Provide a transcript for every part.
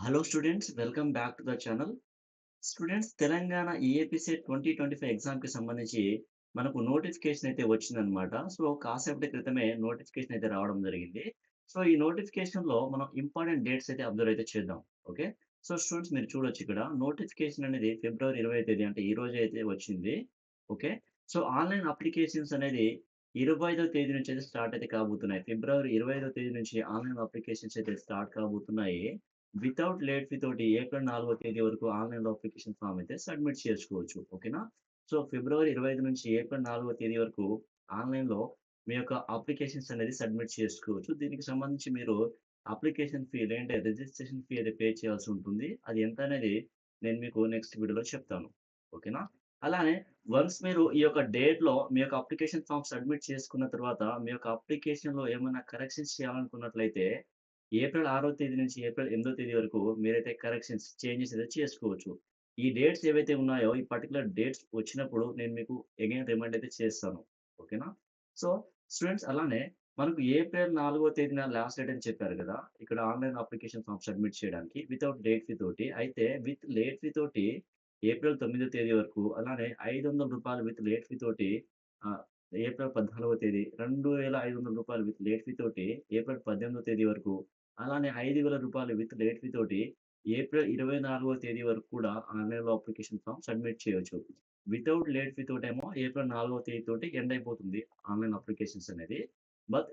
Hello students, welcome back to the channel. Students, Telangana EAPCET 2025 ఎగ్జామ్‌కి సంబంధించి మనకు నోటిఫికేషన్ అయితే వచ్చిందనమాట. సో, కాసేపటి క్రితమే నోటిఫికేషన్ అయితే రావడం జరిగింది. సో, ఈ నోటిఫికేషన్‌లో మనం ఇంపార్టెంట్ డేట్స్ అయితే అబ్జర్వ్ అయితే చేద్దాం. ఓకే. సో, స్టూడెంట్స్ మీరు చూడొచ్చు ఇక్కడ నోటిఫికేషన్ అనేది ఫిబ్రవరి 20 తేదీ అంటే ఈ రోజే అయితే వచ్చింది. ఓకే. సో, ఆన్‌లైన్ అప్లికేషన్స్ అనేది 25వ తేదీ నుంచి అయితే స్టార్ట్ అయితే కాబోతున్నాయి. ఫిబ్రవరి 25వ తేదీ నుంచి ఆన్‌లైన్ అప్లికేషన్స్ అయితే స్టార్ట్ కాబోతున్నాయి. వితౌట్ లేట్ ఫీ తోటి ఏప్రిల్ 4వ తేదీ వరకు ఆన్‌లైన్‌లో అప్లికేషన్ ఫార్మ్ అయితే సబ్మిట్ చేసుకోవచ్చు. ఓకేనా? సో, ఫిబ్రవరి 25 నుంచి ఏప్రిల్ 4వ తేదీ వరకు ఆన్‌లైన్‌లో మీ యొక్క అప్లికేషన్స్ అనేది సబ్మిట్ చేసుకోవచ్చు. దీనికి సంబంధించి మీరు అప్లికేషన్ ఫీ లేదంటే రిజిస్ట్రేషన్ ఫీ అయితే పే చేయాల్సి ఉంటుంది. అది ఎంత అనేది నేను మీకు నెక్స్ట్ వీడియోలో చెప్తాను. ఓకేనా? అలానే వన్స్ మీరు ఈ యొక్క డేట్‌లో మీ యొక్క అప్లికేషన్ ఫార్మ్ సబ్మిట్ చేసుకున్న తర్వాత మీ యొక్క అప్లికేషన్‌లో ఏమైనా కరెక్షన్స్ చేయాలనుకున్నట్లయితే ఏప్రిల్ 6వ తేదీ నుంచి ఏప్రిల్ 8వ తేదీ వరకు మీరైతే కరెక్షన్స్, చేంజెస్ అయితే చేసుకోవచ్చు. ఈ డేట్స్ ఏవైతే ఉన్నాయో, ఈ పర్టిక్యులర్ డేట్స్ వచ్చినప్పుడు నేను మీకు అగైన్ రిమైండ్ అయితే చేస్తాను. ఓకేనా? సో, స్టూడెంట్స్ అలానే మనకు ఏప్రిల్ 4వ తేదీన లాస్ట్ డేట్ అని చెప్పారు గదా! ఇక్కడ ఆన్‌లైన్ అప్లికేషన్ ఫార్మ్ సబ్మిట్ చేయడానికి వితౌట్ లేట్ ఫీ తోటి. అయితే విత్ లేట్ ఫీ తోటి ఏప్రిల్ 9వ తేదీ వరకు, అలానే రూ. 500 విత్ లేట్ ఫీ తోటి ఆహ్, ఏప్రిల్ 14వ తేదీ, రూ. 2,500 విత్ లేట్ ఫీ తోటి ఏప్రిల్ 18వ తేదీ వరకు, అలానే రూ. 5,000 విత్ లేట్ ఫీ తోటి ఏప్రిల్ 24వ తేదీ వరకు కూడా ఆన్‌లైన్‌లో అప్లికేషన్ ఫార్మ్ సబ్మిట్ చేయొచ్చు. వితౌట్ లేట్ ఫీ తోటేమో ఏప్రిల్ 4వ తేదీ తోటి ఎండ్ అయిపోతుంది ఆన్‌లైన్ అప్లికేషన్స్ అనేది. బట్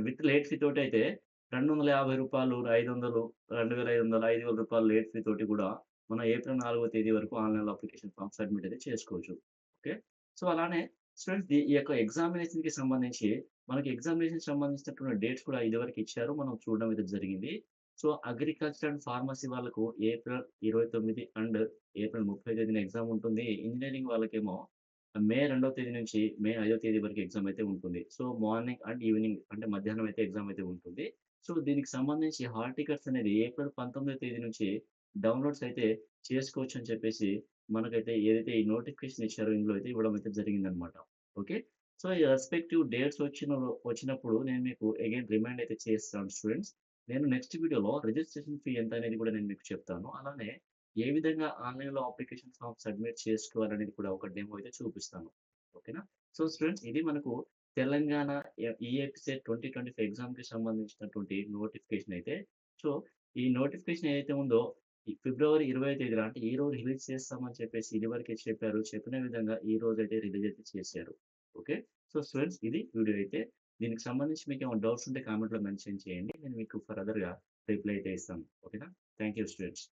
విత్ లేట్ ఫీ తోటయితే రూ. 250, 500, 2,500, రూ. 5,000 లేట్ ఫీ తోటి కూడా మనం ఏప్రిల్ 4వ తేదీ వరకు ఆన్‌లైన్‌లో అప్లికేషన్ ఫార్మ్ సబ్మిట్ అయితే చేసుకోవచ్చు. ఓకే. సో, అలానే స్టూడెంట్స్ ఈ యొక్క ఎగ్జామినేషన్‌కి సంబంధించి మనకి ఎగ్జామినేషన్‌కి సంబంధించినటువంటి డేట్స్ కూడా ఇదివరకు ఇచ్చారు. మనం చూడడం అయితే జరిగింది. సో, అగ్రికల్చర్ అండ్ ఫార్మసీ వాళ్ళకు ఏప్రిల్ 29 అండ్ ఏప్రిల్ 30 తేదీన ఎగ్జామ్ ఉంటుంది. ఇంజినీరింగ్ వాళ్ళకేమో మే 2వ తేదీ నుంచి మే 5వ తేదీ వరకు ఎగ్జామ్ అయితే ఉంటుంది. సో, మార్నింగ్ అండ్ ఈవినింగ్ అంటే మధ్యాహ్నం అయితే ఎగ్జామ్ అయితే ఉంటుంది. సో, దీనికి సంబంధించి హాల్ టికెట్స్ అనేది ఏప్రిల్ 19వ తేదీ నుంచి డౌన్‌లోడ్స్ అయితే చేసుకోవచ్చని చెప్పేసి మనకైతే ఏదైతే ఈ నోటిఫికేషన్ ఇచ్చారో ఇందులో అయితే ఇవ్వడం అయితే జరిగిందనమాట. ఓకే. సో, ఈ రెస్పెక్టివ్ డేట్స్ వచ్చినప్పుడు నేను మీకు అగైన్ రిమైండ్ అయితే చేస్తాను స్టూడెంట్స్. నేను నెక్స్ట్ వీడియోలో రిజిస్ట్రేషన్ ఫీ ఎంత అనేది కూడా నేను మీకు చెప్తాను. అలానే ఏ విధంగా ఆన్‌లైన్‌లో అప్లికేషన్ ఫార్మ్ సబ్మిట్ చేసుకోవాలనేది కూడా ఒక డెమో అయితే చూపిస్తాను. ఓకేనా? సో, స్టూడెంట్స్ ఇది మనకు తెలంగాణ ఈఏపీసెట్ 2025 ఎగ్జామ్‌కి సంబంధించినటువంటి నోటిఫికేషన్ అయితే. సో, ఈ నోటిఫికేషన్ ఏదైతే ఉందో ఈ ఫిబ్రవరి 20 తేదీన అంటే ఈరోజు రిలీజ్ చేస్తామని చెప్పేసి ఇదివరకే చెప్పారు. చెప్పిన విధంగా ఈ రోజైతే రిలీజ్ అయితే చేశారు. ఓకే. సో, స్టూడెంట్స్ ఇది వీడియో అయితే. దీనికి సంబంధించి మీకేమైనా డౌట్స్ ఉంటే కామెంట్‌లో మెన్షన్ చేయండి. నేను మీకు ఫర్దర్‌గా రిప్లై అయితే ఇస్తాను. ఓకేనా? Thank you students.